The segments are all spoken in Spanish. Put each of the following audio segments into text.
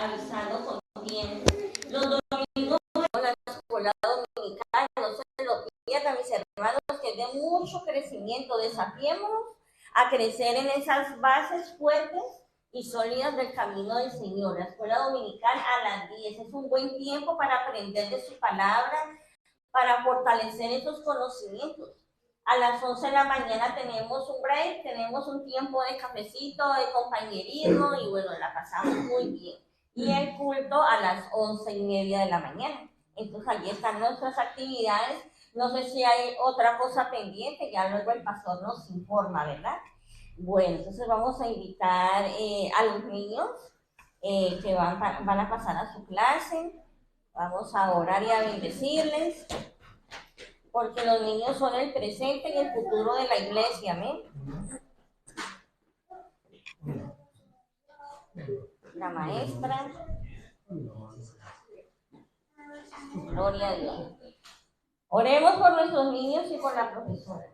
avisando con tiempo. Los domingos en la escuela dominical, no se lo pierdan, mis hermanos, que de mucho crecimiento. Desafiémonos a crecer en esas bases fuertes y sólidas del camino del Señor. La escuela dominical a las 10 es un buen tiempo para aprender de su palabra, para fortalecer esos conocimientos. A las 11 de la mañana tenemos un break, tenemos un tiempo de cafecito, de compañerismo y bueno, la pasamos muy bien. Y el culto a las 11:30 de la mañana. Entonces allí están nuestras actividades. No sé si hay otra cosa pendiente, ya luego el pastor nos informa, ¿verdad? Bueno, entonces vamos a invitar a los niños que van a pasar a su clase. Vamos a orar y a bendecirles, porque los niños son el presente y el futuro de la iglesia, amén. La maestra. Gloria a Dios. Oremos por nuestros niños y por la profesora.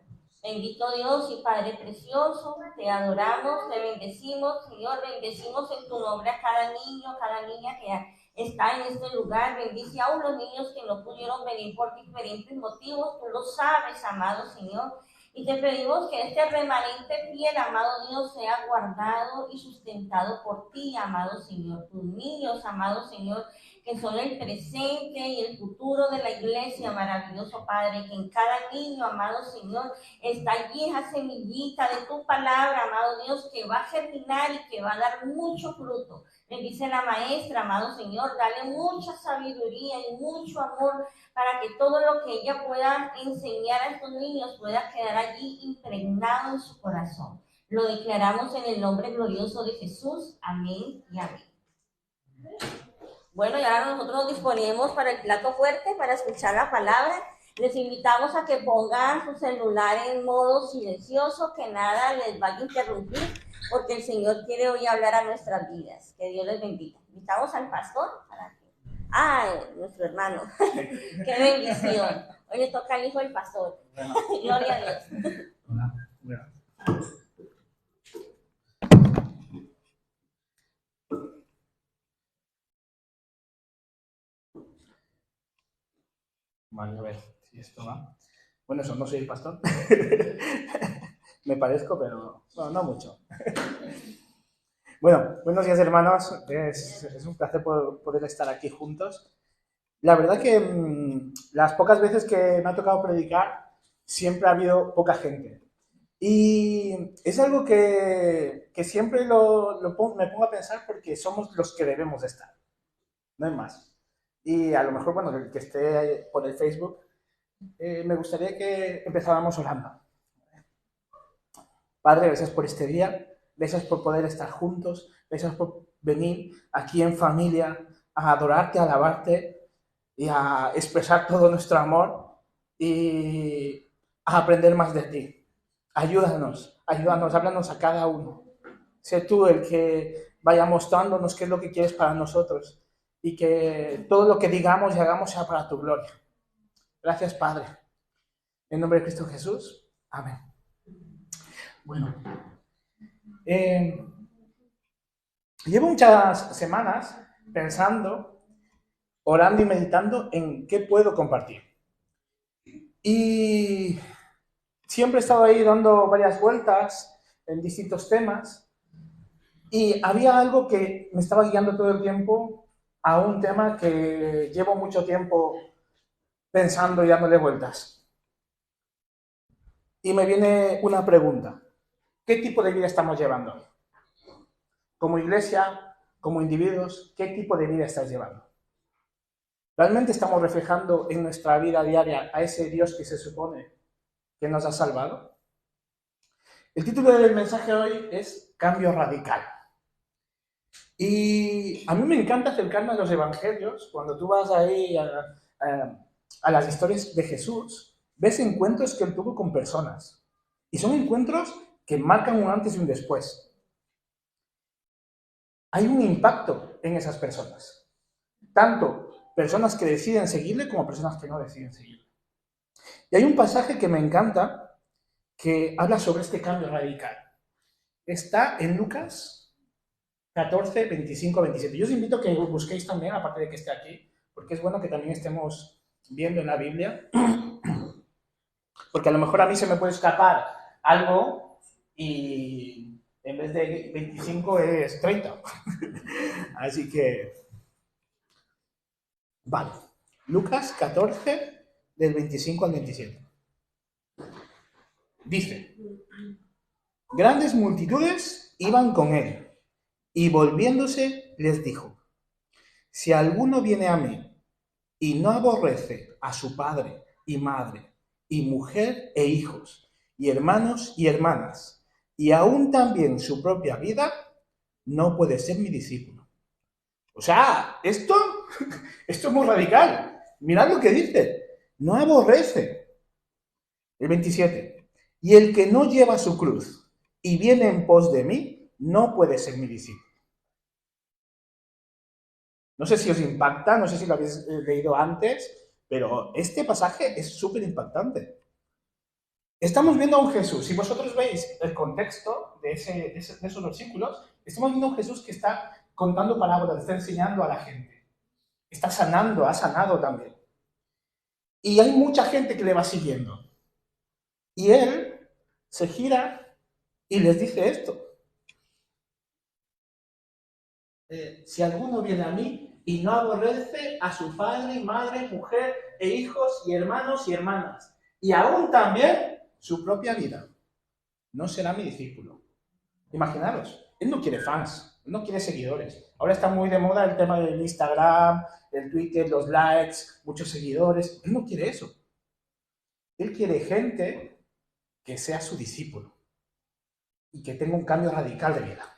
Bendito Dios y Padre precioso, te adoramos, te bendecimos, Señor, bendecimos en tu nombre a cada niño, cada niña que está en este lugar. Bendice aún los niños que no pudieron venir por diferentes motivos, tú lo sabes, amado Señor. Y te pedimos que este remanente fiel, amado Dios, sea guardado y sustentado por ti, amado Señor. Tus niños, amado Señor, que son el presente y el futuro de la iglesia, maravilloso Padre, que en cada niño, amado Señor, está allí esa semillita de tu palabra, amado Dios, que va a germinar y que va a dar mucho fruto. Bendice la maestra, amado Señor, dale mucha sabiduría y mucho amor para que todo lo que ella pueda enseñar a estos niños pueda quedar allí impregnado en su corazón. Lo declaramos en el nombre glorioso de Jesús. Amén y amén. Bueno, y ahora nosotros nos disponemos para el plato fuerte, para escuchar la palabra. Les invitamos a que pongan su celular en modo silencioso, que nada les vaya a interrumpir, porque el Señor quiere hoy hablar a nuestras vidas. Que Dios les bendiga. Invitamos al pastor para que... nuestro hermano. ¡Qué bendición! Hoy le toca al hijo del pastor. Gloria a Dios. Hola. Vale, a ver si esto va. Bueno, eso, no soy el pastor. Me parezco, pero no mucho. Bueno, buenos días, hermanos. Es un placer poder estar aquí juntos. La verdad que las pocas veces que me ha tocado predicar, siempre ha habido poca gente. Y es algo que siempre me pongo a pensar, porque somos los que debemos de estar. No hay más. Y a lo mejor, bueno, el que esté por el Facebook, me gustaría que empezáramos orando. Padre, gracias por este día, gracias por poder estar juntos, gracias por venir aquí en familia a adorarte, a alabarte y a expresar todo nuestro amor y a aprender más de ti. Ayúdanos, háblanos a cada uno. Sé tú el que vaya mostrándonos qué es lo que quieres para nosotros y que todo lo que digamos y hagamos sea para tu gloria. Gracias, Padre. En nombre de Cristo Jesús. Amén. Bueno, llevo muchas semanas pensando, orando y meditando en qué puedo compartir. Y siempre he estado ahí dando varias vueltas en distintos temas y había algo que me estaba guiando todo el tiempo a un tema que llevo mucho tiempo pensando y dándole vueltas. Y me viene una pregunta. ¿Qué tipo de vida estamos llevando? Como iglesia, como individuos, ¿qué tipo de vida estás llevando? ¿Realmente estamos reflejando en nuestra vida diaria a ese Dios que se supone que nos ha salvado? El título del mensaje hoy es Cambio Radical. Y a mí me encanta acercarme a los evangelios. Cuando tú vas ahí a las historias de Jesús, ves encuentros que él tuvo con personas. Y son encuentros que marcan un antes y un después. Hay un impacto en esas personas. Tanto personas que deciden seguirle como personas que no deciden seguirle. Y hay un pasaje que me encanta que habla sobre este cambio radical. Está en Lucas, 14, 25, 27. Yo os invito a que busquéis también, aparte de que esté aquí, porque es bueno que también estemos viendo en la Biblia, porque a lo mejor a mí se me puede escapar algo y en vez de 25 es 30. Así que, vale. Lucas 14, del 25 al 27. Dice, grandes multitudes iban con él, y volviéndose les dijo, si alguno viene a mí y no aborrece a su padre y madre, y mujer e hijos, y hermanos y hermanas, y aún también su propia vida, no puede ser mi discípulo. O sea, esto es muy radical. Mirad lo que dice. No aborrece. El 27. Y el que no lleva su cruz y viene en pos de mí, no puede ser mi discípulo. No sé si os impacta, no sé si lo habéis leído antes, pero este pasaje es súper impactante. Estamos viendo a un Jesús, si vosotros veis el contexto de esos versículos, estamos viendo a un Jesús que está contando parábolas, está enseñando a la gente, está sanando, ha sanado también. Y hay mucha gente que le va siguiendo. Y él se gira y les dice esto. Si alguno viene a mí y no aborrece a su padre, madre, mujer e hijos y hermanos y hermanas, y aún también su propia vida, no será mi discípulo. Imaginaros, él no quiere fans, él no quiere seguidores. Ahora está muy de moda el tema del Instagram, el Twitter, los likes, muchos seguidores. Él no quiere eso. Él quiere gente que sea su discípulo y que tenga un cambio radical de vida.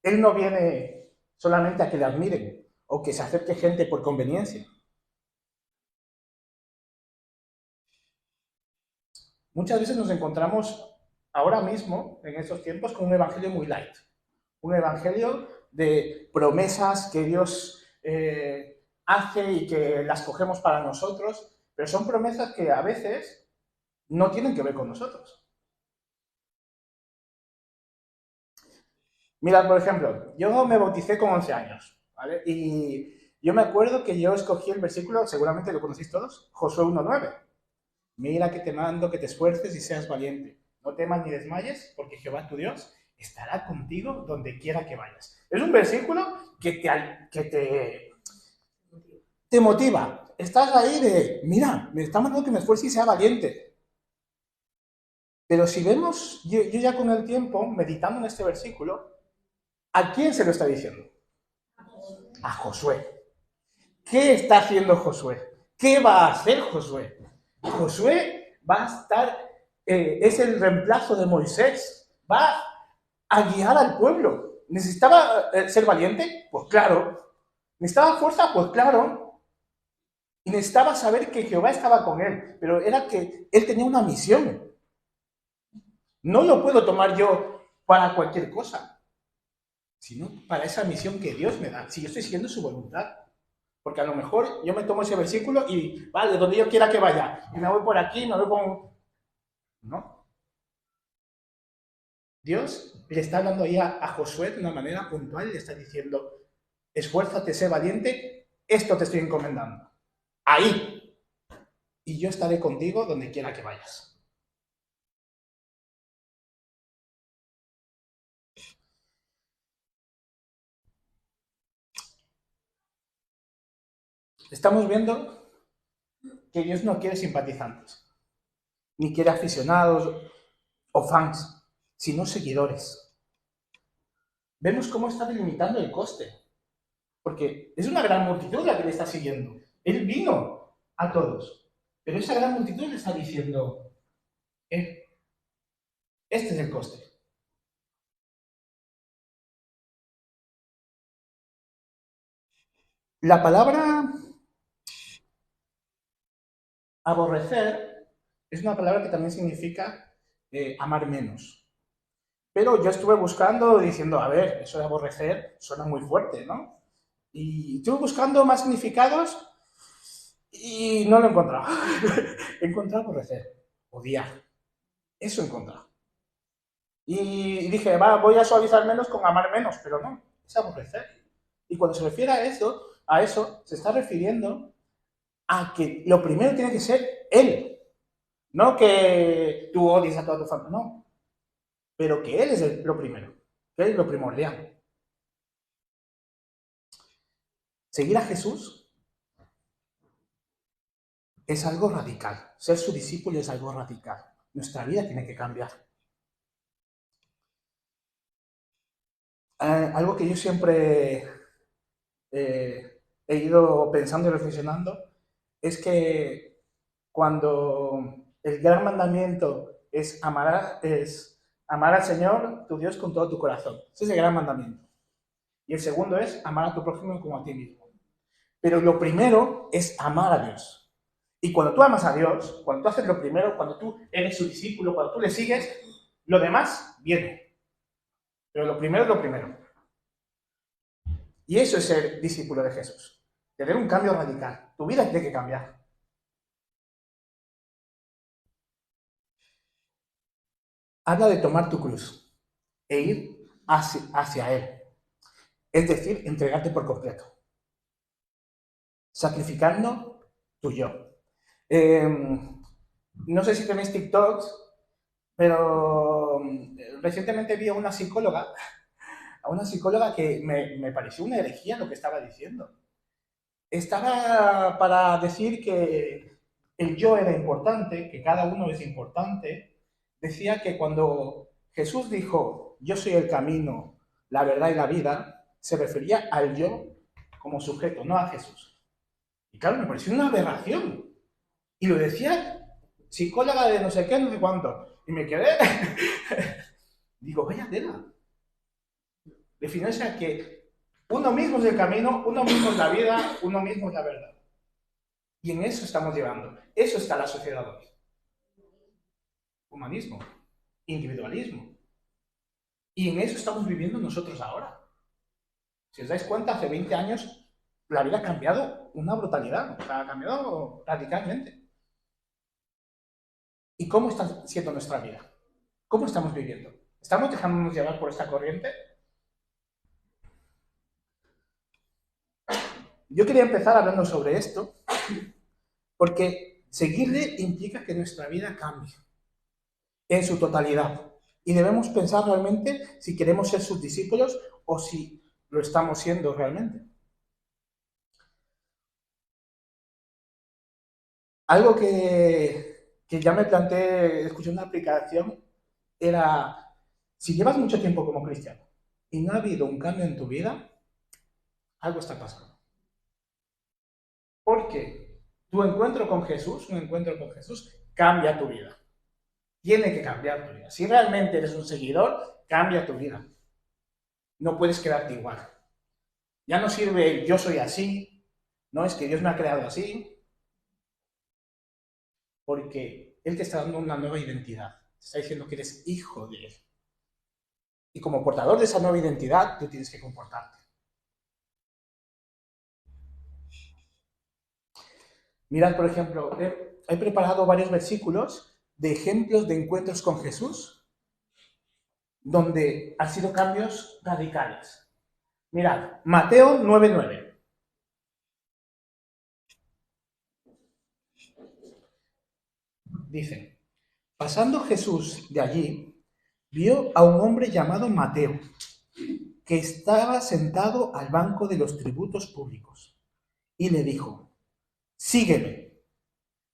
Él no viene solamente a que le admiren o que se acerque gente por conveniencia. Muchas veces nos encontramos ahora mismo, en estos tiempos, con un evangelio muy light. Un evangelio de promesas que Dios hace y que las cogemos para nosotros, pero son promesas que a veces no tienen que ver con nosotros. Mirad, por ejemplo, yo me bauticé con 11 años, ¿vale? Y yo me acuerdo que yo escogí el versículo, seguramente lo conocéis todos, Josué 1:9. Mira que te mando que te esfuerces y seas valiente. No temas ni desmayes, porque Jehová tu Dios estará contigo donde quiera que vayas. Es un versículo te motiva. Estás ahí de, mira, me está mandando que me esfuerce y sea valiente. Pero si vemos, yo ya con el tiempo, meditando en este versículo, ¿a quién se lo está diciendo? A Josué. ¿Qué está haciendo Josué? ¿Qué va a hacer Josué? Josué va a estar, es el reemplazo de Moisés, va a guiar al pueblo. ¿Necesitaba ser valiente? Pues claro. ¿Necesitaba fuerza? Pues claro. Y necesitaba saber que Jehová estaba con él, pero era que él tenía una misión. No lo puedo tomar yo para cualquier cosa, sino para esa misión que Dios me da, si yo estoy siguiendo su voluntad. Porque a lo mejor yo me tomo ese versículo y, vale, donde yo quiera que vaya, y me voy por aquí, me voy con... No. Dios le está hablando ahí a Josué de una manera puntual y le está diciendo, esfuérzate, sé valiente, esto te estoy encomendando. Ahí. Y yo estaré contigo donde quiera que vayas. Estamos viendo que Dios no quiere simpatizantes, ni quiere aficionados o fans, sino seguidores. Vemos cómo está delimitando el coste, porque es una gran multitud la que le está siguiendo. Él vino a todos, pero esa gran multitud le está diciendo, este es el coste. La palabra aborrecer es una palabra que también significa amar menos. Pero yo estuve buscando diciendo, a ver, eso de aborrecer suena muy fuerte, ¿no? Y estuve buscando más significados y no lo he encontrado. He encontrado aborrecer, odiar. Eso he encontrado. Y dije, voy a suavizar menos con amar menos, pero no, es aborrecer. Y cuando se refiere a eso, se está refiriendo a que lo primero tiene que ser Él. No que tú odies a toda tu familia, no. Pero que Él es lo primero, que Él es lo primordial. Seguir a Jesús es algo radical. Ser su discípulo es algo radical. Nuestra vida tiene que cambiar. Algo que yo siempre he ido pensando y reflexionando es que cuando el gran mandamiento es amar al Señor, tu Dios, con todo tu corazón. Ese es el gran mandamiento. Y el segundo es amar a tu prójimo como a ti mismo. Pero lo primero es amar a Dios. Y cuando tú amas a Dios, cuando tú haces lo primero, cuando tú eres su discípulo, cuando tú le sigues, lo demás viene. Pero lo primero es lo primero. Y eso es ser discípulo de Jesús. Tener un cambio radical. Tu vida tiene que cambiar. Habla de tomar tu cruz e ir hacia Él. Es decir, entregarte por completo. Sacrificando tu yo. No sé si tenéis TikToks, pero recientemente vi a una psicóloga que me pareció una herejía lo que estaba diciendo. Estaba para decir que el yo era importante, que cada uno es importante. Decía que cuando Jesús dijo, yo soy el camino, la verdad y la vida, se refería al yo como sujeto, no a Jesús. Y claro, me pareció una aberración. Y lo decía psicóloga de no sé qué, no sé cuánto. Y me quedé, digo, vaya tela. Definirse a que uno mismo es el camino, uno mismo es la vida, uno mismo es la verdad. Y en eso estamos llevando. Eso está la sociedad hoy. Humanismo, individualismo. Y en eso estamos viviendo nosotros ahora. Si os dais cuenta, hace 20 años la vida ha cambiado una brutalidad, o sea, ha cambiado radicalmente. ¿Y cómo está siendo nuestra vida? ¿Cómo estamos viviendo? ¿Estamos dejándonos llevar por esta corriente? Yo quería empezar hablando sobre esto, porque seguirle implica que nuestra vida cambie en su totalidad. Y debemos pensar realmente si queremos ser sus discípulos o si lo estamos siendo realmente. Algo que ya me planteé, escuché una aplicación, era, si llevas mucho tiempo como cristiano y no ha habido un cambio en tu vida, algo está pasando. Porque tu encuentro con Jesús, un encuentro con Jesús, cambia tu vida. Tiene que cambiar tu vida. Si realmente eres un seguidor, cambia tu vida. No puedes quedarte igual. Ya no sirve el yo soy así, no es que Dios me ha creado así, porque Él te está dando una nueva identidad. Te está diciendo que eres hijo de Él. Y como portador de esa nueva identidad, tú tienes que comportarte. Mirad, por ejemplo, he preparado varios versículos de ejemplos de encuentros con Jesús, donde han sido cambios radicales. Mirad, Mateo 9:9. Dice, pasando Jesús de allí, vio a un hombre llamado Mateo, que estaba sentado al banco de los tributos públicos, y le dijo, sígueme.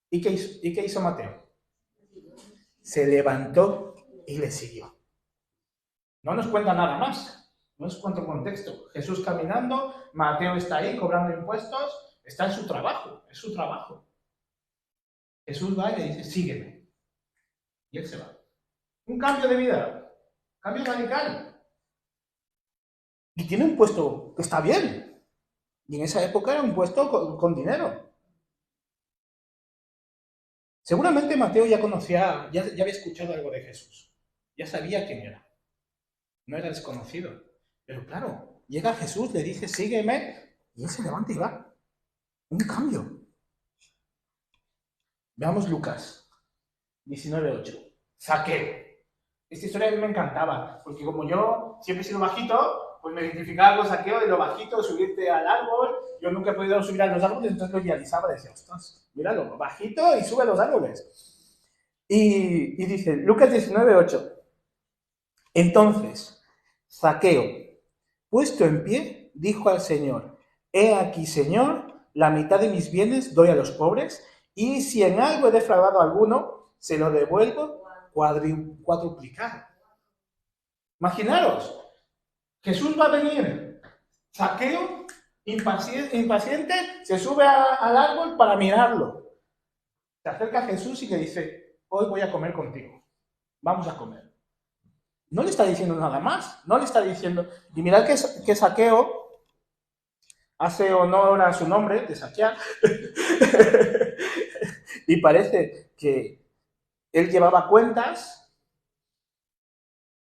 ¿Y qué hizo Mateo? Se levantó y le siguió. No nos cuenta nada más, no nos cuenta un contexto. Jesús caminando, Mateo está ahí cobrando impuestos, está en su trabajo, es su trabajo. Jesús va y le dice, sígueme. Y él se va. Un cambio de vida, cambio radical. Y tiene un puesto que está bien. Y en esa época era un puesto con dinero. Seguramente Mateo ya conocía, ya había escuchado algo de Jesús. Ya sabía quién era. No era desconocido. Pero claro, llega Jesús, le dice, sígueme, y él se levanta y va. Un cambio. Veamos Lucas 19:8. Zaqueo. Esta historia a mí me encantaba, porque como yo siempre he sido bajito, pues me identificaba con Zaqueo de lo bajito, de subirte al árbol. Yo nunca he podido subir a los árboles, entonces lo idealizaba, decía, ostras, míralo, bajito y sube a los árboles. Y dice, Lucas 19:8. Entonces, Zaqueo, puesto en pie, dijo al Señor, he aquí, Señor, la mitad de mis bienes doy a los pobres, y si en algo he defraudado a alguno, se lo devuelvo cuadruplicado. Imaginaros, Jesús va a venir, Zaqueo, impaciente, se sube al árbol para mirarlo. Se acerca a Jesús y le dice, hoy voy a comer contigo, vamos a comer. No le está diciendo nada más, no le está diciendo... Y mirad que Zaqueo hace honor a su nombre, de saquear, y parece que él llevaba cuentas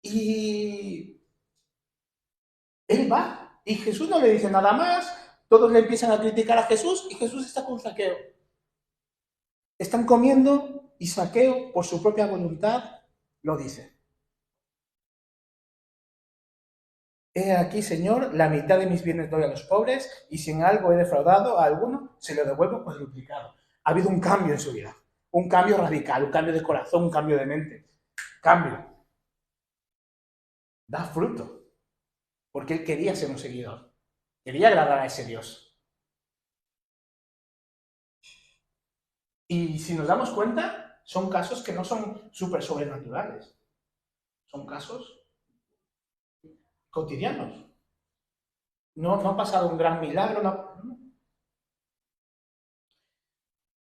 y él va. Y Jesús no le dice nada más, todos le empiezan a criticar a Jesús y Jesús está con Zaqueo. Están comiendo y Zaqueo, por su propia voluntad, lo dice. He aquí, Señor, la mitad de mis bienes doy a los pobres, y si en algo he defraudado a alguno, se lo devuelvo cuadruplicado. Ha habido un cambio en su vida, un cambio radical, un cambio de corazón, un cambio de mente. Cambio. Da fruto, porque él quería ser un seguidor, quería agradar a ese Dios. Y si nos damos cuenta, son casos que no son súper sobrenaturales, son casos cotidianos. No ha pasado un gran milagro. No.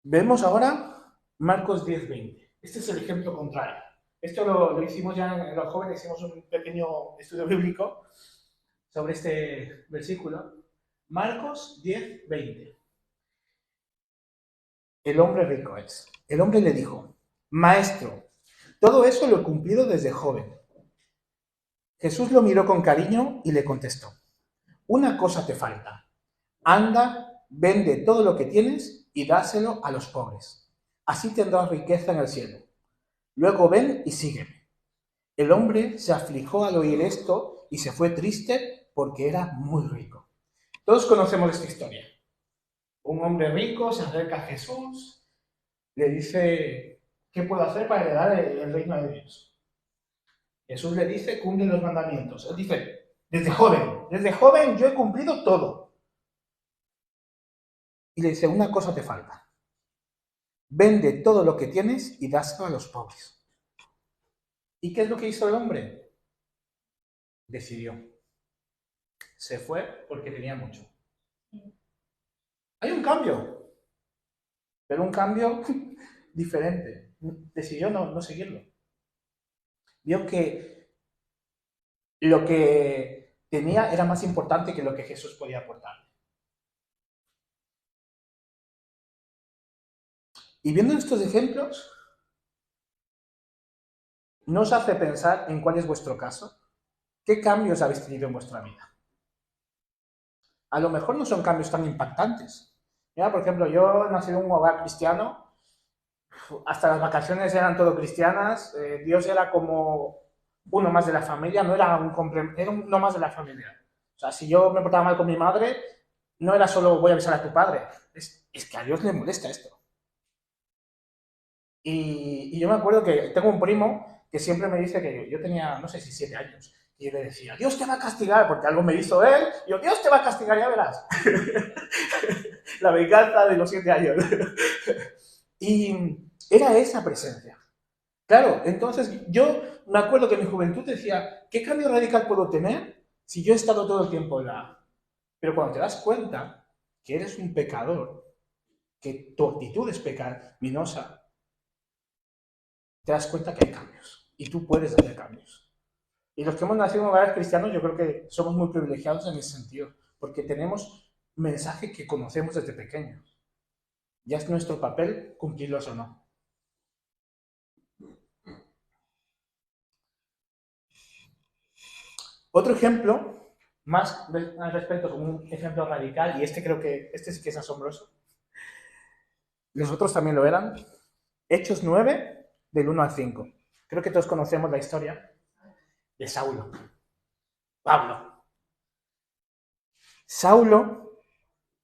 Vemos ahora Marcos 10:20. Este es el ejemplo contrario. Esto lo hicimos ya en los jóvenes, hicimos un pequeño estudio bíblico sobre este versículo. Marcos 10:20. El hombre rico es. El hombre le dijo, Maestro, todo eso lo he cumplido desde joven. Jesús lo miró con cariño y le contestó, una cosa te falta. Anda, vende todo lo que tienes y dáselo a los pobres. Así tendrás riqueza en el cielo. Luego ven y sígueme. El hombre se afligió al oír esto y se fue triste porque era muy rico. Todos conocemos esta historia. Un hombre rico se acerca a Jesús, le dice, ¿qué puedo hacer para heredar el reino de Dios? Jesús le dice, cumple los mandamientos. Él dice, desde joven yo he cumplido todo. Y le dice, una cosa te falta. Vende todo lo que tienes y dáselo a los pobres. ¿Y qué es lo que hizo el hombre? Decidió. Se fue porque tenía mucho. Hay un cambio, pero un cambio diferente. Decidió no seguirlo. Vio que lo que tenía era más importante que lo que Jesús podía aportar. Y viendo estos ejemplos, ¿nos hace pensar en cuál es vuestro caso? ¿Qué cambios habéis tenido en vuestra vida? A lo mejor no son cambios tan impactantes. Mira, por ejemplo, yo nací en un hogar cristiano, hasta las vacaciones eran todo cristianas, Dios era como uno más de la familia, no era era uno más de la familia. O sea, si yo me portaba mal con mi madre, no era solo voy a avisar a tu padre, es que a Dios le molesta esto. Y yo me acuerdo que tengo un primo que siempre me dice que yo tenía, no sé si 7 años, y yo le decía, Dios te va a castigar, porque algo me hizo él, y yo, Dios te va a castigar, ya verás. La venganza de los 7 años. Y era esa presencia. Claro, entonces yo me acuerdo que en mi juventud decía, ¿qué cambio radical puedo tener si yo he estado todo el tiempo en la... Pero cuando te das cuenta que eres un pecador, que tu actitud es pecaminosa, te das cuenta que hay cambios y tú puedes hacer cambios. Y los que hemos nacido en hogares cristianos, yo creo que somos muy privilegiados en ese sentido, porque tenemos mensaje que conocemos desde pequeños. Ya es nuestro papel cumplirlos o no. Otro ejemplo, más al respecto, como un ejemplo radical, y creo que este sí que es asombroso. Los otros también lo eran. Hechos 9, del 1 al 5. Creo que todos conocemos la historia de Saulo. Pablo. Saulo,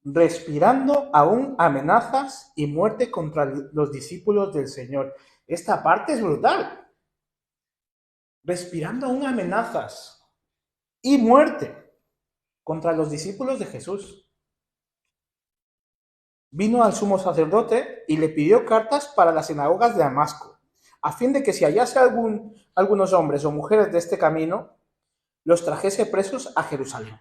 respirando aún amenazas y muerte contra los discípulos del Señor. Esta parte es brutal. Respirando aún amenazas y muerte contra los discípulos de Jesús. Vino al sumo sacerdote y le pidió cartas para las sinagogas de Damasco, a fin de que si hallase algunos hombres o mujeres de este camino, los trajese presos a Jerusalén.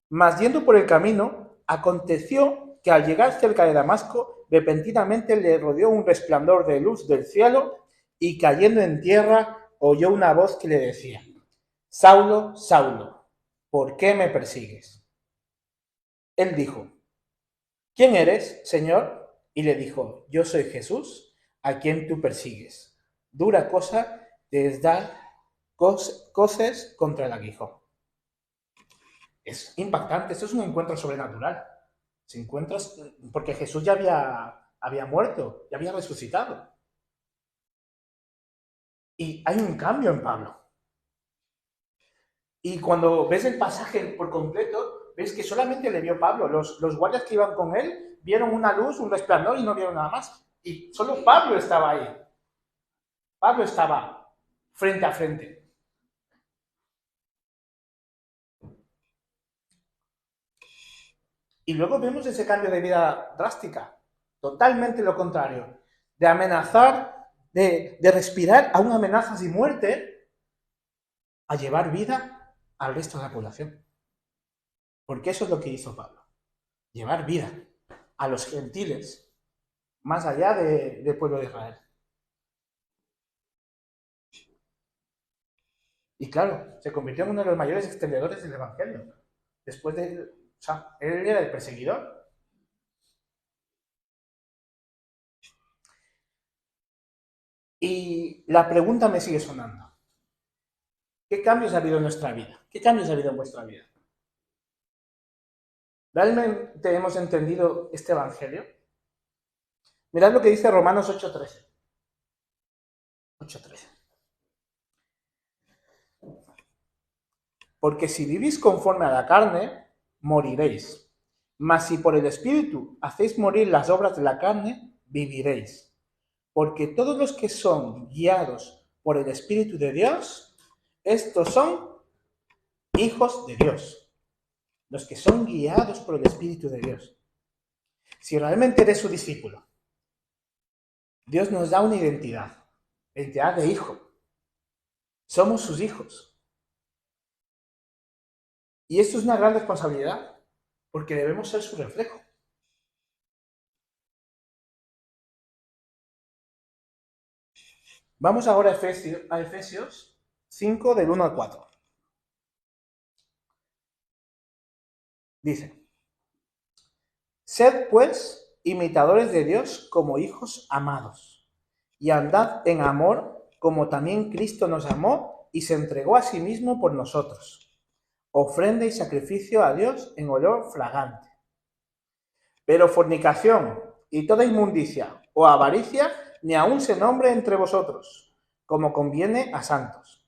Mas yendo por el camino, aconteció que al llegar cerca de Damasco, repentinamente le rodeó un resplandor de luz del cielo y cayendo en tierra oyó una voz que le decía: Saulo, Saulo, ¿por qué me persigues? Él dijo: ¿Quién eres, Señor? Y le dijo: Yo soy Jesús, a quien tú persigues. Dura cosa te es dar coces contra el aguijón. Es impactante, esto es un encuentro sobrenatural. Se encuentra porque Jesús ya había muerto, ya había resucitado. Y hay un cambio en Pablo. Y cuando ves el pasaje por completo, ves que solamente le vio Pablo. Los guardias que iban con él vieron una luz, un resplandor y no vieron nada más. Y solo Pablo estaba ahí. Pablo estaba frente a frente. Y luego vemos ese cambio de vida drástica. Totalmente lo contrario. De amenazar, de respirar aún amenazas y muerte, a llevar vida al resto de la población. Porque eso es lo que hizo Pablo. Llevar vida a los gentiles, más allá del pueblo de Israel. Y claro, se convirtió en uno de los mayores extendedores del Evangelio. Después de... O sea, él era el perseguidor. Y la pregunta me sigue sonando. ¿Qué cambios ha habido en nuestra vida? ¿Qué cambios ha habido en vuestra vida? ¿Realmente hemos entendido este Evangelio? Mirad lo que dice Romanos 8:13. 8:13. Porque si vivís conforme a la carne, moriréis. Mas si por el Espíritu hacéis morir las obras de la carne, viviréis. Porque todos los que son guiados por el Espíritu de Dios, estos son hijos de Dios. Los que son guiados por el Espíritu de Dios. Si realmente eres su discípulo, Dios nos da una identidad de hijo. Somos sus hijos. Y esto es una gran responsabilidad, porque debemos ser su reflejo. Vamos ahora a Efesios 5, del 1 al 4. Dice: Sed, pues, imitadores de Dios como hijos amados, y andad en amor como también Cristo nos amó y se entregó a sí mismo por nosotros, ofrenda y sacrificio a Dios en olor fragante. Pero fornicación y toda inmundicia o avaricia ni aun se nombre entre vosotros, como conviene a santos.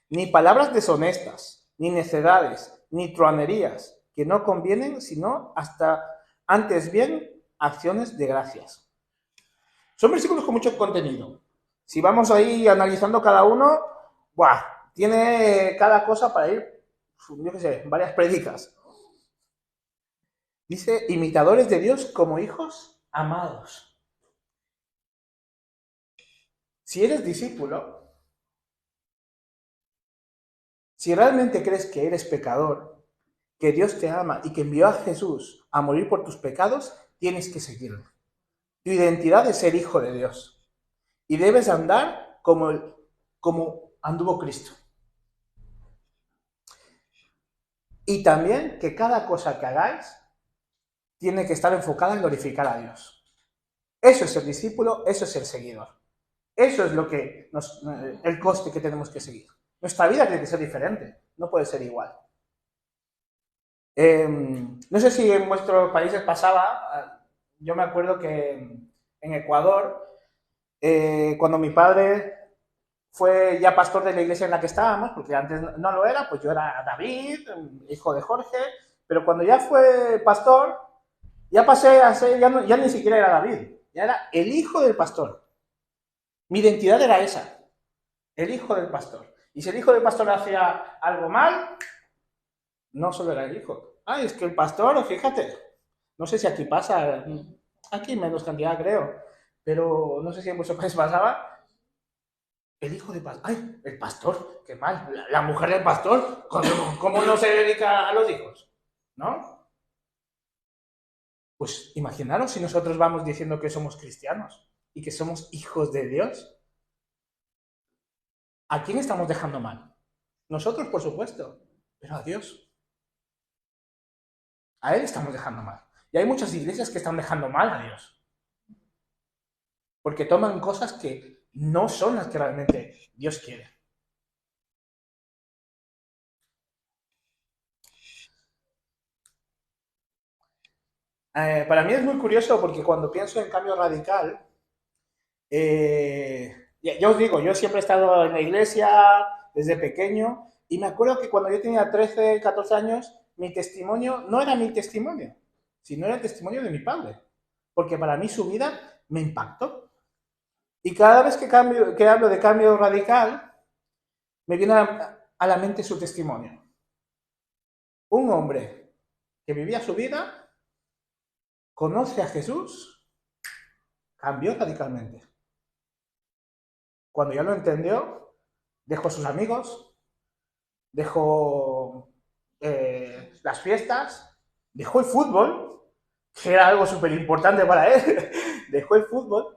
Ni palabras deshonestas, ni necedades, ni truanerías, que no convienen, sino hasta antes bien acciones de gracias. Son versículos con mucho contenido. Si vamos ahí analizando cada uno, tiene cada cosa para ir, yo qué sé, varias prédicas. Dice, imitadores de Dios como hijos amados. Si eres discípulo, si realmente crees que eres pecador, que Dios te ama y que envió a Jesús a morir por tus pecados, tienes que seguirlo. Tu identidad es ser hijo de Dios. Y debes andar como anduvo Cristo. Y también que cada cosa que hagáis tiene que estar enfocada en glorificar a Dios. Eso es el discípulo, eso es el seguidor. Eso es el coste que tenemos que seguir. Nuestra vida tiene que ser diferente, no puede ser igual. No sé si en vuestros países pasaba, yo me acuerdo que en Ecuador, cuando mi padre fue ya pastor de la iglesia en la que estábamos, porque antes no lo era, pues yo era David, hijo de Jorge, pero cuando ya fue pastor, ya pasé a ser, ya ni siquiera era David, ya era el hijo del pastor. Mi identidad era esa, el hijo del pastor. Y si el hijo del pastor hacía algo mal, no solo era el hijo. Ay, es que el pastor, fíjate, no sé si aquí pasa, aquí menos cantidad creo, pero no sé si en vuestro país pasaba, el hijo del pastor, ay, el pastor, qué mal, la mujer del pastor, ¿cómo no se dedica a los hijos? ¿No? Pues imaginaros si nosotros vamos diciendo que somos cristianos y que somos hijos de Dios. ¿A quién estamos dejando mal? Nosotros, por supuesto, pero a Dios. A Él estamos dejando mal. Y hay muchas iglesias que están dejando mal a Dios. Porque toman cosas que no son las que realmente Dios quiere. Para mí es muy curioso porque cuando pienso en cambio radical, ya os digo, yo siempre he estado en la iglesia desde pequeño y me acuerdo que cuando yo tenía 13, 14 años, mi testimonio no era mi testimonio, sino era el testimonio de mi padre, porque para mí su vida me impactó. Y cada vez que hablo de cambio radical, me viene a la mente su testimonio. Un hombre que vivía su vida, conoce a Jesús, cambió radicalmente. Cuando ya lo entendió, dejó a sus amigos, dejó las fiestas, dejó el fútbol, que era algo súper importante para él, dejó el fútbol.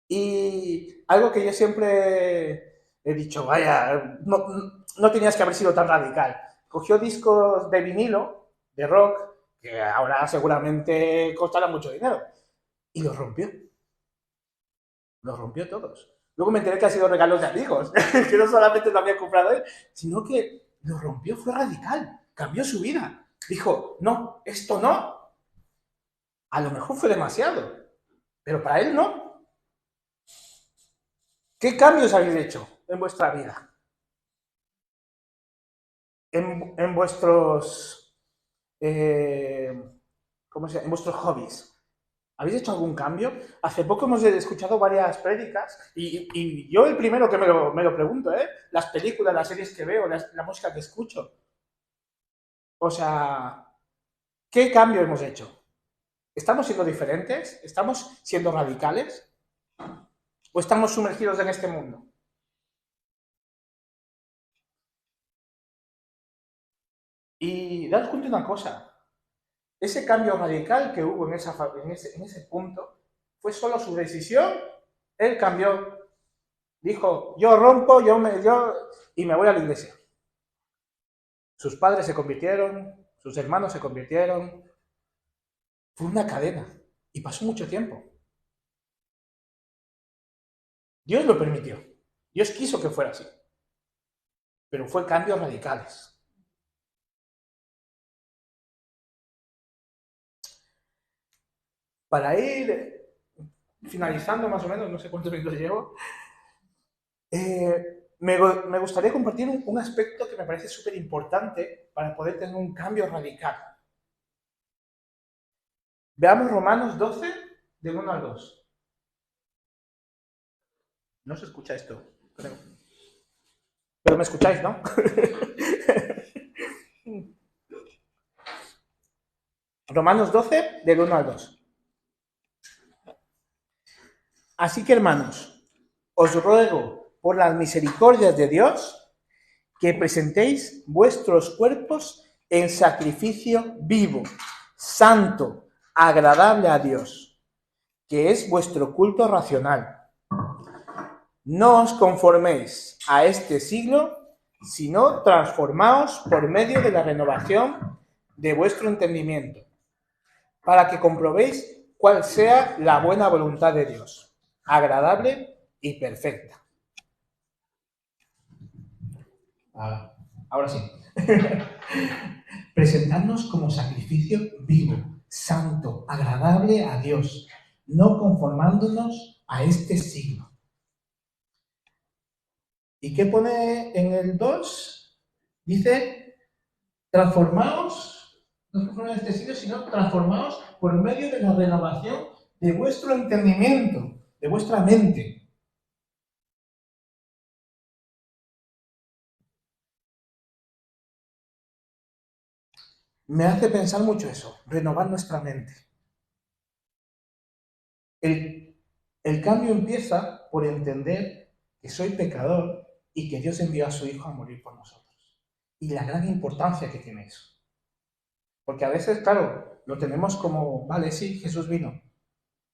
Y algo que yo siempre he dicho, vaya, no tenías que haber sido tan radical. Cogió discos de vinilo, de rock, que ahora seguramente costará mucho dinero, y los rompió. Los rompió todos. Luego me enteré que ha sido regalos de amigos, que no solamente lo había comprado él, sino que lo rompió, fue radical, cambió su vida. Dijo, no, esto no. A lo mejor fue demasiado, pero para él no. ¿Qué cambios habéis hecho en vuestra vida? En vuestros, ¿cómo se llama? En vuestros hobbies. ¿Habéis hecho algún cambio? Hace poco hemos escuchado varias prédicas y yo el primero que me lo pregunto, ¿eh? Las películas, las series que veo, la música que escucho. O sea, ¿qué cambio hemos hecho? ¿Estamos siendo diferentes? ¿Estamos siendo radicales? ¿O estamos sumergidos en este mundo? Y daos cuenta de una cosa, ese cambio radical que hubo en ese punto fue solo su decisión, él cambió, dijo, yo rompo, y me voy a la iglesia. Sus padres se convirtieron, sus hermanos se convirtieron, fue una cadena y pasó mucho tiempo. Dios lo permitió, Dios quiso que fuera así, pero fue cambios radicales. Para ir finalizando más o menos, no sé cuántos minutos llevo, me gustaría compartir un aspecto que me parece súper importante para poder tener un cambio radical. Veamos Romanos 12, del 1 al 2. No se escucha esto, creo. Pero me escucháis, ¿no? Romanos 12, del 1 al 2. Así que, hermanos, os ruego por las misericordias de Dios que presentéis vuestros cuerpos en sacrificio vivo, santo, agradable a Dios, que es vuestro culto racional. No os conforméis a este siglo, sino transformaos por medio de la renovación de vuestro entendimiento, para que comprobéis cuál sea la buena voluntad de Dios, agradable y perfecta. Ahora sí. Presentadnos como sacrificio vivo, santo, agradable a Dios, no conformándonos a este siglo. ¿Y qué pone en el 2? Dice, transformaos, no conforméis a este siglo, sino transformaos por medio de la renovación de vuestro entendimiento, de vuestra mente. Me hace pensar mucho eso, renovar nuestra mente. El cambio empieza por entender que soy pecador y que Dios envió a su Hijo a morir por nosotros. Y la gran importancia que tiene eso. Porque a veces, claro, lo tenemos como, vale, sí, Jesús vino,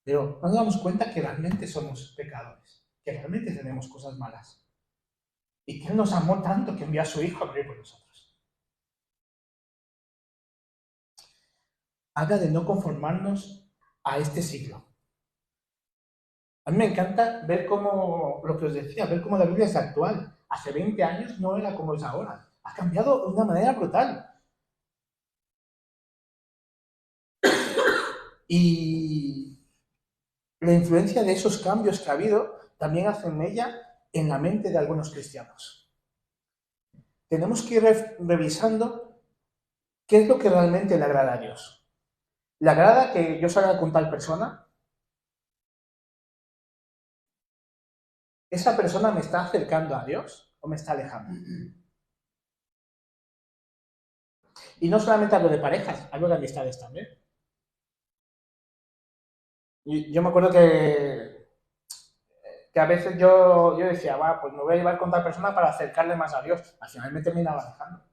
pero no nos damos cuenta que realmente somos pecadores, que realmente tenemos cosas malas. Y que Él nos amó tanto que envió a su Hijo a morir por nosotros. Habla de no conformarnos a este siglo. A mí me encanta ver cómo, lo que os decía, ver cómo la Biblia es actual. Hace 20 años no era como es ahora. Ha cambiado de una manera brutal. Y la influencia de esos cambios que ha habido también hace mella en la mente de algunos cristianos. Tenemos que ir revisando qué es lo que realmente le agrada a Dios. ¿Le agrada que yo salga con tal persona? ¿Esa persona me está acercando a Dios o me está alejando? Y no solamente hablo de parejas, hablo de amistades también. Yo me acuerdo que a veces yo decía, va, pues me voy a llevar con tal persona para acercarle más a Dios. Al final me terminaba alejando.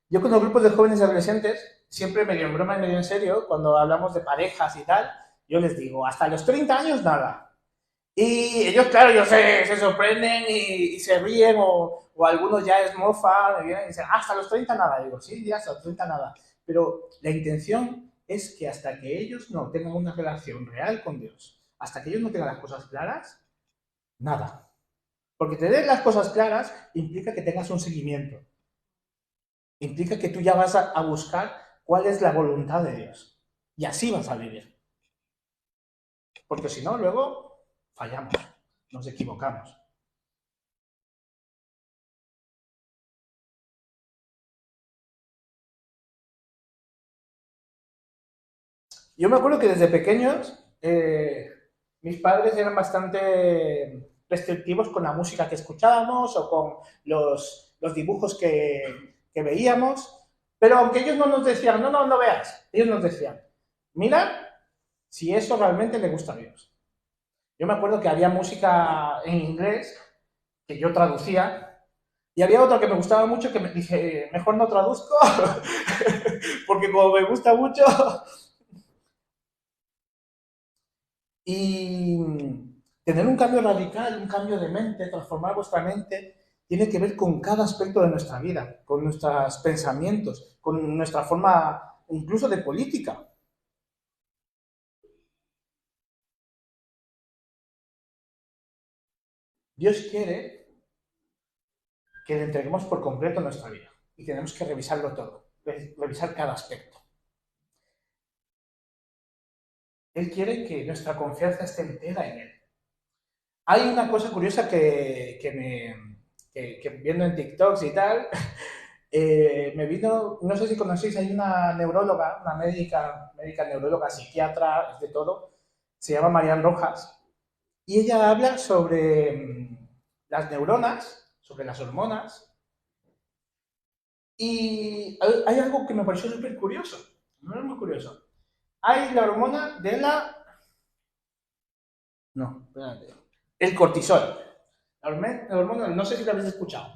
Yo con los grupos de jóvenes y adolescentes, siempre medio en broma y medio en serio, cuando hablamos de parejas y tal, yo les digo, hasta los 30 años nada. Y ellos, claro, yo sé, se sorprenden y se ríen o algunos ya es mofa, me vienen y dicen, hasta los 30 nada. Digo, sí, ya hasta los 30 nada. Pero la intención es que hasta que ellos no tengan una relación real con Dios, hasta que ellos no tengan las cosas claras, nada. Porque tener las cosas claras implica que tengas un seguimiento. Implica que tú ya vas a buscar cuál es la voluntad de Dios. Y así vas a vivir. Porque si no, luego fallamos, nos equivocamos. Yo me acuerdo que desde pequeños mis padres eran bastante restrictivos con la música que escuchábamos o con los dibujos que veíamos, pero aunque ellos no nos decían, no, no, no veas, ellos nos decían, mira si eso realmente le gusta a Dios. Yo me acuerdo que había música en inglés que yo traducía y había otro que me gustaba mucho que me dije, mejor no traduzco, porque como me gusta mucho. Y tener un cambio radical, un cambio de mente, transformar vuestra mente, tiene que ver con cada aspecto de nuestra vida, con nuestros pensamientos, con nuestra forma incluso de política. Dios quiere que le entreguemos por completo nuestra vida y tenemos que revisarlo todo, revisar cada aspecto. Él quiere que nuestra confianza esté entera en Él. Hay una cosa curiosa que viendo en TikToks y tal, me vino, no sé si conocéis, hay una neuróloga, una médica neuróloga, psiquiatra, es de todo, se llama Marian Rojas, y ella habla sobre las neuronas, sobre las hormonas, y hay algo que me pareció súper curioso, muy curioso. Hay la hormona de la... No, espérate. El cortisol. La hormona, no sé si lo habéis escuchado.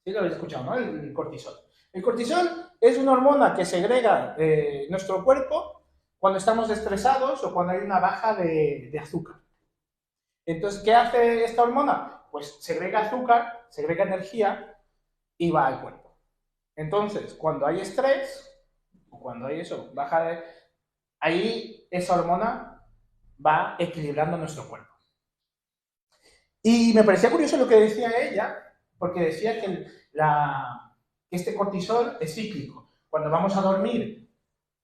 Sí lo habéis escuchado, ¿no? El cortisol. El cortisol es una hormona que segrega nuestro cuerpo cuando estamos estresados o cuando hay una baja de azúcar. Entonces, ¿qué hace esta hormona? Pues segrega azúcar, segrega energía y va al cuerpo. Entonces, cuando hay estrés, o cuando hay eso, baja de... Ahí esa hormona va equilibrando nuestro cuerpo. Y me parecía curioso lo que decía ella, porque decía que que este cortisol es cíclico. Cuando vamos a dormir,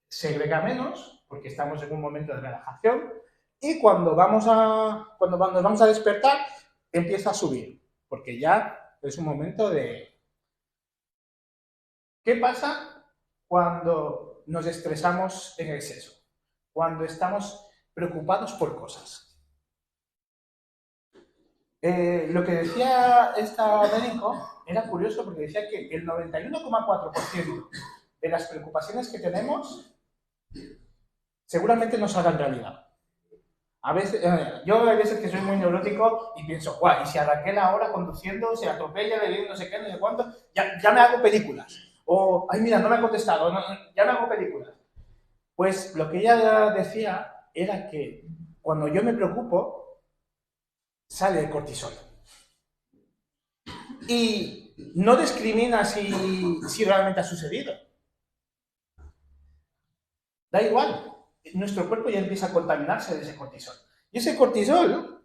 segrega menos, porque estamos en un momento de relajación, y cuando nos vamos a despertar, empieza a subir, porque ya es un momento de... ¿Qué pasa cuando nos estresamos en exceso? Cuando estamos preocupados por cosas. Lo que decía esta médico era curioso porque decía que el 91,4% de las preocupaciones que tenemos seguramente no se hagan realidad. A veces, yo hay veces que soy muy neurótico y pienso, guau, y si a Raquel ahora conduciendo se atropella, le viene no sé qué, no sé cuánto, ya me hago películas. O, ay, mira, no me ha contestado, ya me hago películas. Pues lo que ella decía era que cuando yo me preocupo, sale el cortisol. Y no discrimina si realmente ha sucedido. Da igual, nuestro cuerpo ya empieza a contaminarse de ese cortisol. Y ese cortisol,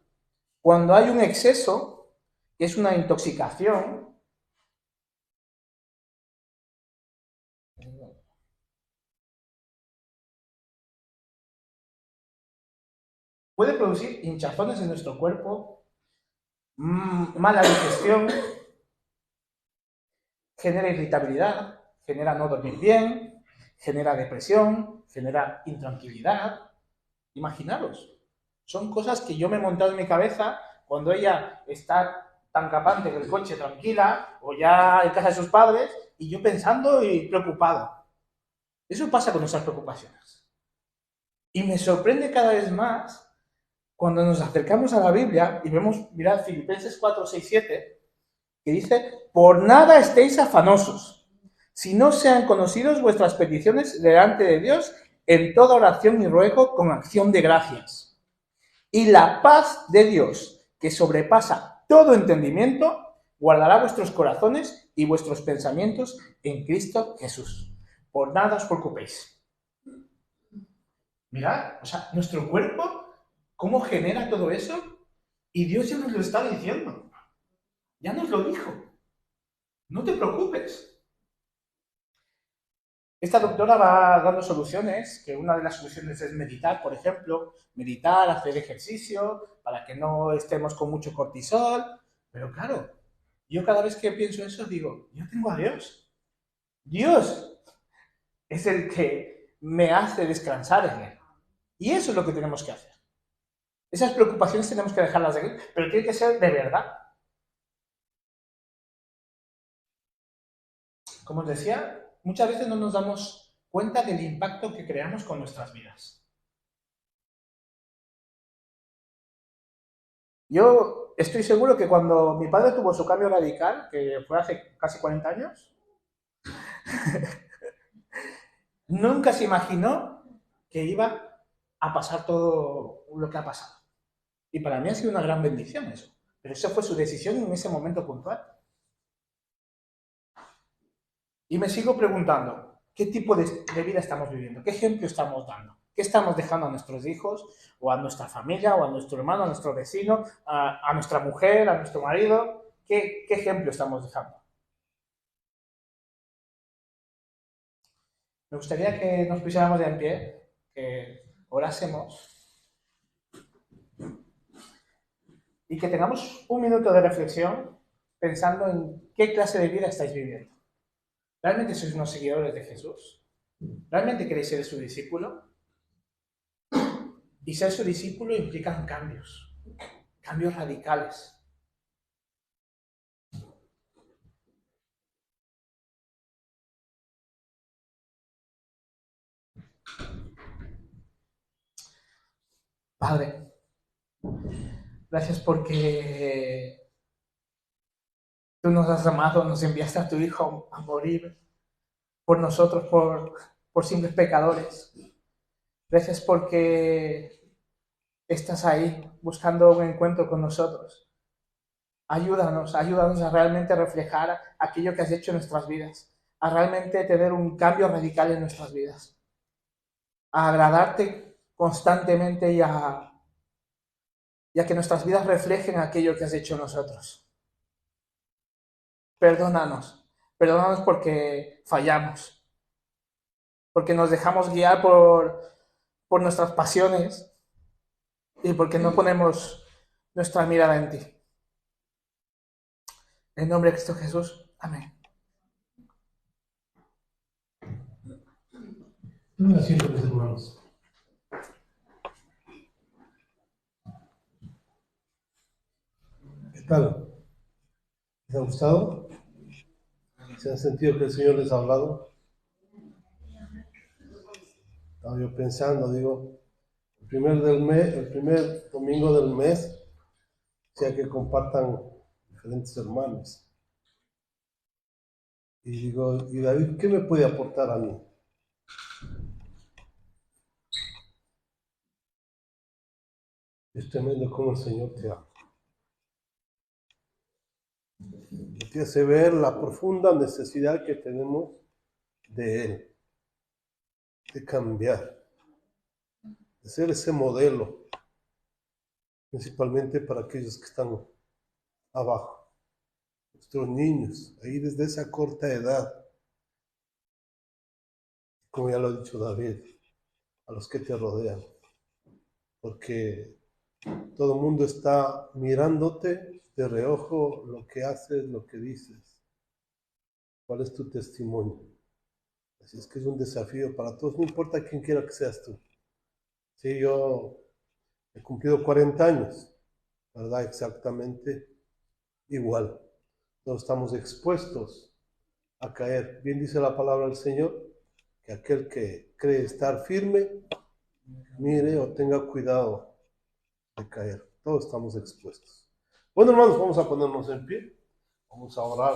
cuando hay un exceso, que es una intoxicación, puede producir hinchazones en nuestro cuerpo, mala digestión, genera irritabilidad, genera no dormir bien, genera depresión, genera intranquilidad. Imaginaros, son cosas que yo me he montado en mi cabeza cuando ella está tan capante en el coche tranquila o ya en casa de sus padres y yo pensando y preocupado. Eso pasa con nuestras preocupaciones. Y me sorprende cada vez más cuando nos acercamos a la Biblia y vemos, mirad, Filipenses 4, 6, 7, que dice, por nada estéis afanosos, si no sean conocidos vuestras peticiones delante de Dios en toda oración y ruego con acción de gracias. Y la paz de Dios, que sobrepasa todo entendimiento, guardará vuestros corazones y vuestros pensamientos en Cristo Jesús. Por nada os preocupéis. Mirad, o sea, nuestro cuerpo, ¿cómo genera todo eso? Y Dios ya nos lo está diciendo. Ya nos lo dijo. No te preocupes. Esta doctora va dando soluciones, que una de las soluciones es meditar, por ejemplo, meditar, hacer ejercicio, para que no estemos con mucho cortisol. Pero claro, yo cada vez que pienso eso digo, yo tengo a Dios. Dios es el que me hace descansar en Él. Y eso es lo que tenemos que hacer. Esas preocupaciones tenemos que dejarlas de aquí, pero tiene que ser de verdad. Como os decía, muchas veces no nos damos cuenta del impacto que creamos con nuestras vidas. Yo estoy seguro que cuando mi padre tuvo su cambio radical, que fue hace casi 40 años, nunca se imaginó que iba a pasar todo lo que ha pasado. Y para mí ha sido una gran bendición eso. Pero esa fue su decisión en ese momento puntual. Y me sigo preguntando, ¿qué tipo de vida estamos viviendo? ¿Qué ejemplo estamos dando? ¿Qué estamos dejando a nuestros hijos, o a nuestra familia, o a nuestro hermano, a nuestro vecino, a nuestra mujer, a nuestro marido? ¿Qué ejemplo estamos dejando? Me gustaría que nos pusiéramos de en pie, que orásemos y que tengamos un minuto de reflexión pensando en qué clase de vida estáis viviendo. ¿Realmente sois unos seguidores de Jesús? ¿Realmente queréis ser su discípulo? Y ser su discípulo implica cambios radicales. Padre, gracias porque tú nos has amado, nos enviaste a tu Hijo a morir por nosotros, por simples pecadores. Gracias porque estás ahí buscando un encuentro con nosotros. Ayúdanos a realmente reflejar aquello que has hecho en nuestras vidas, a realmente tener un cambio radical en nuestras vidas, a agradarte constantemente y a que nuestras vidas reflejen aquello que has hecho en nosotros. Perdónanos, Perdónanos porque fallamos, porque nos dejamos guiar por nuestras pasiones y porque no ponemos nuestra mirada en ti. En nombre de Cristo Jesús. Amén. Tomen asiento, mis hermanos. ¿Qué tal? ¿Les ha gustado? ¿Se han sentido que el Señor les ha hablado? Estaba yo pensando, digo, el primer domingo del mes, sea que compartan diferentes hermanos. Y digo, ¿y David qué me puede aportar a mí? Es tremendo cómo el Señor te ama. Y te hace ver la profunda necesidad que tenemos de Él, de cambiar, de ser ese modelo, principalmente para aquellos que están abajo, nuestros niños, ahí desde esa corta edad, como ya lo ha dicho David, a los que te rodean, porque todo el mundo está mirándote de reojo lo que haces, lo que dices, cuál es tu testimonio. Así es que es un desafío para todos, no importa quién quiera que seas tú. Sí, yo he cumplido 40 años, ¿verdad? Exactamente igual. Todos estamos expuestos a caer. Bien dice la palabra del Señor, que aquel que cree estar firme, mire o tenga cuidado de caer. Todos estamos expuestos. Bueno, hermanos, vamos a ponernos en pie. Vamos a orar.